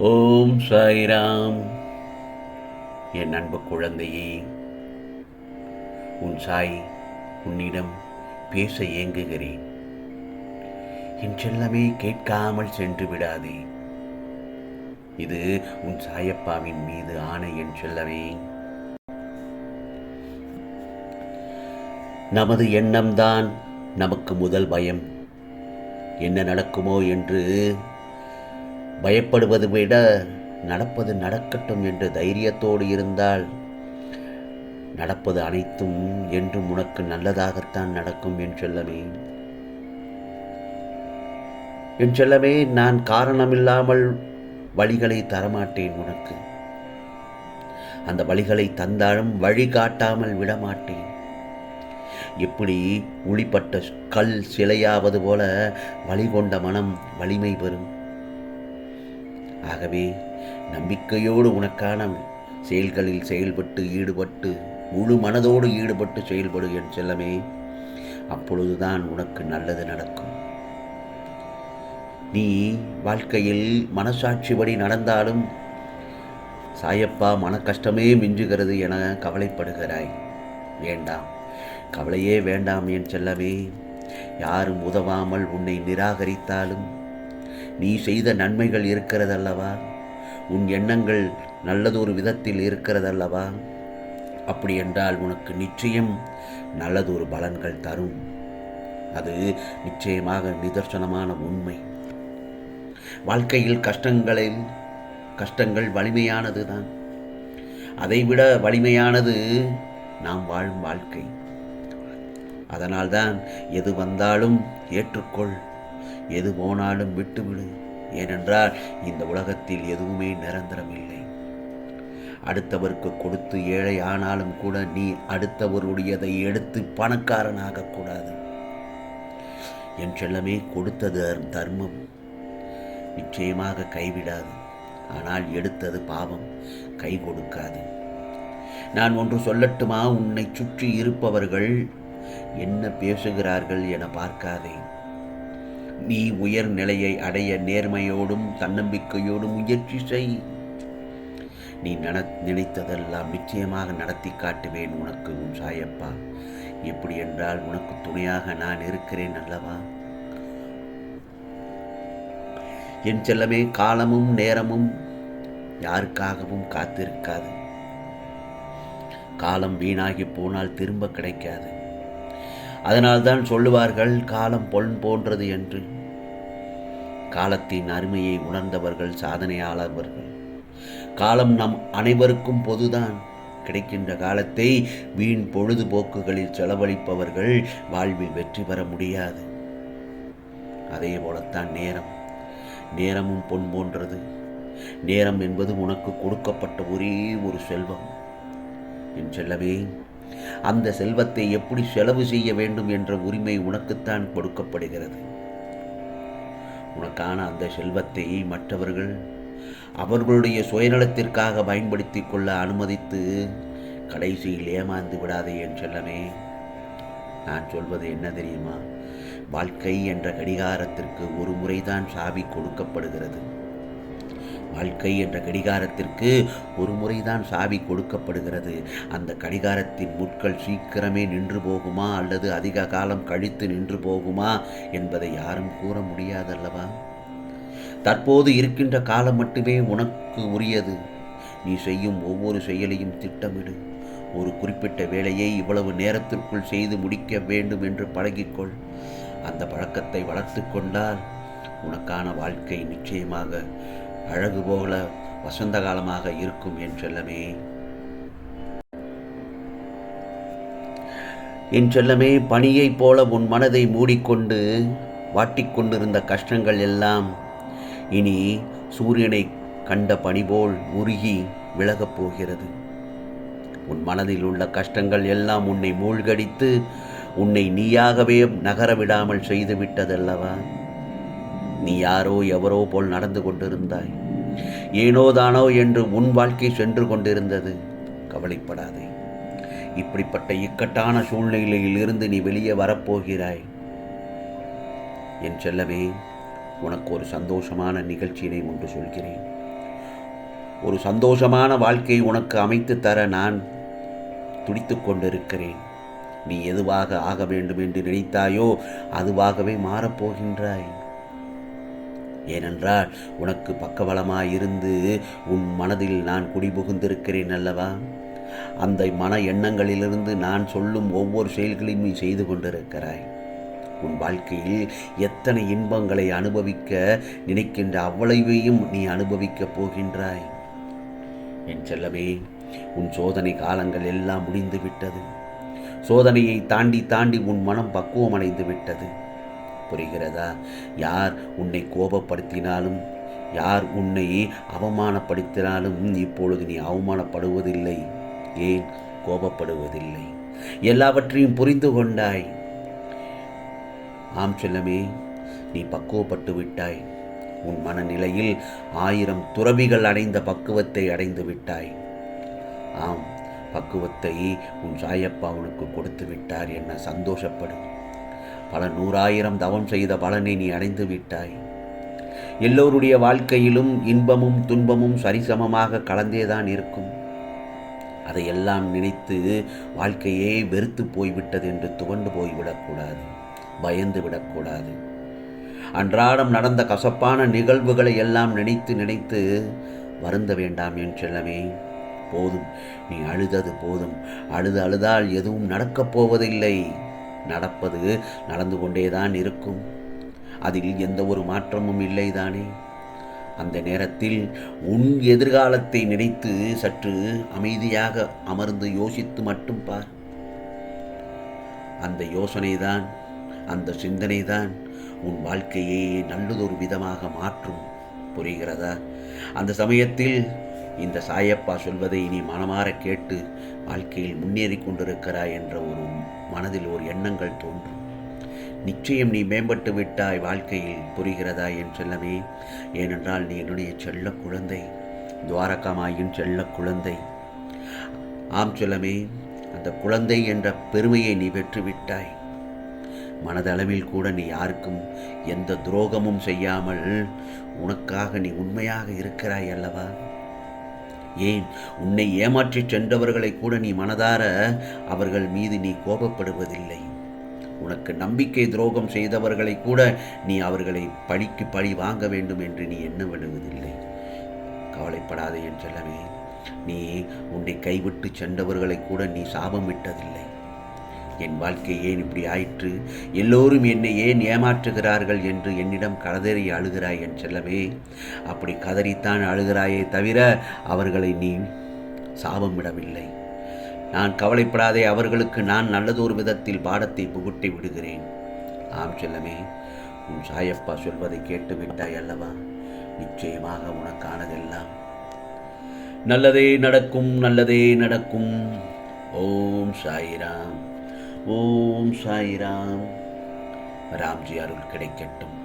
ஓம் சாய்ராம். என் அன்பு குழந்தையே, உன் சாய் உன்னிடம் பேச ஏங்குகிறேன். என் செல்லமே, கேட்காமல் சென்று விடாதே. இது உன் சாயப்பாவின் மீது ஆணை. என் செல்லமே, நமது எண்ணம்தான் நமக்கு முதல் பயம். என்ன நடக்குமோ என்று பயப்படுவதை விட நடப்பது நடக்கட்டும் என்று தைரியத்தோடு இருந்தால் நடப்பது அனைத்தும் என்றும் உனக்கு நல்லதாகத்தான் நடக்கும். என் செல்லமே, என் செல்லமே, நான் காரணமில்லாமல் வழிகளை தரமாட்டேன் உனக்கு. அந்த வழிகளை தந்தாலும் வழிகாட்டாமல் விடமாட்டேன். எப்படி உளிப்பட்ட கல் சிலையாவது போல வழி கொண்ட மனம் வலிமை பெறும். ஆகவே நம்பிக்கையோடு உனக்கான செயல்களில் ஈடுபட்டு முழு மனதோடு ஈடுபட்டு செயல்படு என் செல்லமே. அப்பொழுதுதான் உனக்கு நல்லது நடக்கும். நீ வாழ்க்கையில் மனசாட்சிபடி நடந்தாலும் சாயப்பா மன கஷ்டமே மிஞ்சுகிறது என கவலைப்படுகிறாய். வேண்டாம், கவலையே வேண்டாம் என் செல்லமே. யாரும் உதவாமல் உன்னை நிராகரித்தாலும் நீ செய்த நன்மைகள் இருக்கிறதல்லவா, உன் எண்ணங்கள் நல்லதொரு விதத்தில் இருக்கிறதல்லவா, அப்படி என்றால் உனக்கு நிச்சயம் நல்லதொரு பலன்கள் தரும். அது நிச்சயமாக நிதர்சனமான உண்மை. வாழ்க்கையில் கஷ்டங்கள் வலிமையானது தான். அதைவிட வலிமையானது நாம் வாழும் வாழ்க்கை. அதனால்தான் எது வந்தாலும் ஏற்றுக்கொள், எது போனாலும் விட்டுவிடு. ஏனென்றால் இந்த உலகத்தில் எதுவுமே நிரந்தரமில்லை. அடுத்தவருக்கு கொடுத்து ஏழை ஆனாலும் கூட நீ அடுத்தவருடையதை எடுத்து பணக்காரனாகக்கூடாது என் செல்லமே. கொடுத்தது தர்மம், நிச்சயமாக கைவிடாது. ஆனால் எடுத்தது பாவம், கை கொடுக்காது. நான் ஒன்று சொல்லட்டுமா? உன்னை சுற்றி இருப்பவர்கள் என்ன பேசுகிறார்கள் என பார்க்காதே. நீ உயர் நிலையை அடைய நேர்மையோடும் தன்னம்பிக்கையோடும் முயற்சி செய். நீ நினைத்ததெல்லாம் நிச்சயமாக நடத்தி காட்டுவேன் உனக்கு உன் சாயப்பா. எப்படி என்றால் உனக்கு துணையாக நான் இருக்கிறேன் அல்லவா என் செல்லமே. காலமும் நேரமும் யாருக்காகவும் காத்திருக்காது. காலம் வீணாகி போனால் திரும்ப கிடைக்காது. அதனால்தான் சொல்லுவார்கள் காலம் பொன் போன்றது என்று. காலத்தின் அருமையை உணர்ந்தவர்கள் சாதனையாளர்கள். காலம் நம் அனைவருக்கும் பொதுதான். கிடைக்கின்ற காலத்தை வீண் பொழுதுபோக்குகளில் செலவழிப்பவர்கள் வாழ்வில் வெற்றி பெற முடியாது. அதே போலத்தான் நேரமும் பொன் போன்றது. நேரம் என்பது உனக்கு கொடுக்கப்பட்ட ஒரே ஒரு செல்வம் என் செல்லவே. அந்த செல்வத்தை எப்படி செலவு செய்ய வேண்டும் என்ற உரிமை உனக்குத்தான் கொடுக்கப்படுகிறது. உனக்கான அந்த செல்வத்தை மற்றவர்கள் அவர்களுடைய சுயநலத்திற்காக பயன்படுத்தி கொள்ள அனுமதித்து கடைசியில் ஏமாந்து விடாதே என் செல்லமே. நான் சொல்வது என்ன தெரியுமா? வாழ்க்கை என்ற கடிகாரத்திற்கு ஒரு முறைதான் சாவி கொடுக்கப்படுகிறது. வாழ்க்கை என்ற கடிகாரத்திற்கு ஒரு முறைதான் சாவி கொடுக்கப்படுகிறது. அந்த கடிகாரத்தின் முட்கள் சீக்கிரமே நின்று போகுமா அல்லது அதிக காலம் கழித்து நின்று போகுமா என்பதை யாரும் கூற முடியாதல்லவா? தற்போது இருக்கின்ற காலம் மட்டுமே உனக்கு உரியது. நீ செய்யும் ஒவ்வொரு செயலையும் திட்டமிடு. ஒரு குறிப்பிட்ட வேலையை இவ்வளவு நேரத்திற்குள் செய்து முடிக்க வேண்டும் என்று பழகிக்கொள். அந்த பழக்கத்தை வளர்த்து கொண்டால் உனக்கான வாழ்க்கை நிச்சயமாக அழகு போல வசந்த காலமாக இருக்கும் என் செல்லமே. என் செல்லமே, பனியைப் போல உன் மனதை மூடிக்கொண்டு வாட்டிக்கொண்டிருந்த கஷ்டங்கள் எல்லாம் இனி சூரியனை கண்ட பனி போல் உருகி விலகப் போகிறது. உன் மனதில் உள்ள கஷ்டங்கள் எல்லாம் உன்னை மூழ்கடித்து உன்னை நீயாகவே நகர விடாமல் செய்து விட்டதல்லவா? நீ யாரோ எவரோ போல் நடந்து கொண்டிருந்தாய். ஏனோதானோ என்று உன் வாழ்க்கை சென்று கொண்டிருந்தது. கவலைப்படாதே. இப்படிப்பட்ட இக்கட்டான சூழ்நிலையில் இருந்து நீ வெளியே வரப்போகிறாய். என் செல்லமே, உனக்கு ஒரு சந்தோஷமான நிகழ்ச்சியினை ஒன்று சொல்கிறேன். ஒரு சந்தோஷமான வாழ்க்கை உனக்கு அமைத்து தர நான் துடித்து கொண்டிருக்கிறேன். நீ எதுவாக ஆக வேண்டும் என்று நினைத்தாயோ அதுவாகவே மாறப்போகின்றாய். ஏனென்றால் உனக்கு பக்கபலமாயிருந்து உன் மனதில் நான் குடிபுகுந்திருக்கிறேன் அல்லவா? அந்த மன எண்ணங்களிலிருந்து நான் சொல்லும் ஒவ்வொரு செயல்களையும் நீ செய்து கொண்டிருக்கிறாய். உன் வாழ்க்கையில் எத்தனை இன்பங்களை அனுபவிக்க நினைக்கின்ற அவ்வளவையும் நீ அனுபவிக்கப் போகின்றாய். என் செல்லமே, உன் சோதனை காலங்கள் எல்லாம் முடிந்து விட்டது. சோதனையை தாண்டி தாண்டி உன் மனம் பக்குவம் அடைந்து விட்டது. புரிகிறதா? யார் உன்னை கோபப்படுத்தினாலும், யார் உன்னை அவமானப்படுத்தினாலும் இப்பொழுது நீ அவமானப்படுவதில்லை. ஏன் கோபப்படுவதில்லை? எல்லாவற்றையும் புரிந்து கொண்டாய். ஆம் செல்லமே, நீ பக்குவப்பட்டு விட்டாய். உன் மனநிலையில் 1000 துறவிகள் அடைந்த பக்குவத்தை அடைந்து விட்டாய். ஆம், பக்குவத்தை உன் சாயப்பா உனக்கு கொடுத்து விட்டார். என்ன சந்தோஷப்படு. பல 100,000 தவம் செய்த பலனை நீ அடைந்து விட்டாய். எல்லோருடைய வாழ்க்கையிலும் இன்பமும் துன்பமும் சரிசமமாக கலந்தேதான் இருக்கும். அதையெல்லாம் நினைத்து வாழ்க்கையே வெறுத்து போய்விட்டது என்று துவண்டு போய்விடக்கூடாது, பயந்து விடக்கூடாது. அன்றாடம் நடந்த கசப்பான நிகழ்வுகளை எல்லாம் நினைத்து நினைத்து வருந்த வேண்டாம் என் செல்லமே. போதும், நீ அழுதது போதும். அழுதால் எதுவும் நடக்கப் போவதில்லை. நடப்பது நடந்து கொண்டேதான் இருக்கும். அதில் எந்த ஒரு மாற்றமும் இல்லைதானே. அந்த நேரத்தில் உன் எதிர்காலத்தை நினைத்து சற்று அமைதியாக அமர்ந்து யோசித்து மட்டும் பார். அந்த யோசனைதான், அந்த சிந்தனைதான் உன் வாழ்க்கையை நல்லதொரு விதமாக மாற்றும். புரிகிறதா? அந்த சமயத்தில் இந்த சாயப்பா சொல்வதை நீ மனமாற கேட்டு வாழ்க்கையில் முன்னேறி கொண்டிருக்கிறாய் என்ற ஒரு மனதில் ஒரு எண்ணங்கள் தோன்றும். நிச்சயம் நீ மேம்பட்டு விட்டாய் வாழ்க்கையில். புரிகிறதா என் செல்லமே? ஏனென்றால் நீ என்னுடைய செல்ல குழந்தை, துவாரகாமாயின் செல்ல குழந்தை. ஆம் செல்லமே, அந்த குழந்தை என்ற பெருமையை நீ பெற்றுவிட்டாய். மனதளவில் கூட நீ யாருக்கும் எந்த துரோகமும் செய்யாமல் உனக்காக நீ உண்மையாக இருக்கிறாய் அல்லவா? ஏன், உன்னை ஏமாற்றிச் சென்றவர்களை கூட நீ மனதார அவர்கள் மீது நீ கோபப்படுவதில்லை. உனக்கு நம்பிக்கை துரோகம் செய்தவர்களை கூட நீ அவர்களை பழிக்கு பழி வாங்க வேண்டும் என்று நீ எண்ணவிடுவதில்லை. கவலைப்படாதே என் செல்லமே. நீ உன்னை கைவிட்டு சென்றவர்களை கூட நீ சாபமிட்டதில்லை. என் வாழ்க்கை ஏன் இப்படி ஆயிற்று, எல்லோரும் என்னை ஏன் ஏமாற்றுகிறார்கள் என்று என்னிடம் கதறி அழுகிறாய் என் செல்லமே. அப்படி கதறித்தான் அழுகிறாயே தவிர அவர்களை நீ சாபமிடவில்லை. நான் கவலைப்படாதே, அவர்களுக்கு நான் நல்லதொரு விதத்தில் பாடத்தை புகுட்டி விடுகிறேன். ஆம் செல்லமே, உன் சாயப்பா சொல்வதை கேட்டு விட்டாய் அல்லவா? நிச்சயமாக உனக்கானதெல்லாம் நல்லதே நடக்கும், நல்லதே நடக்கும். ஓம் சாய்ராம், ஓம் சாய்ராம். ராம்ஜி அருள் கிடைக்கட்டும்.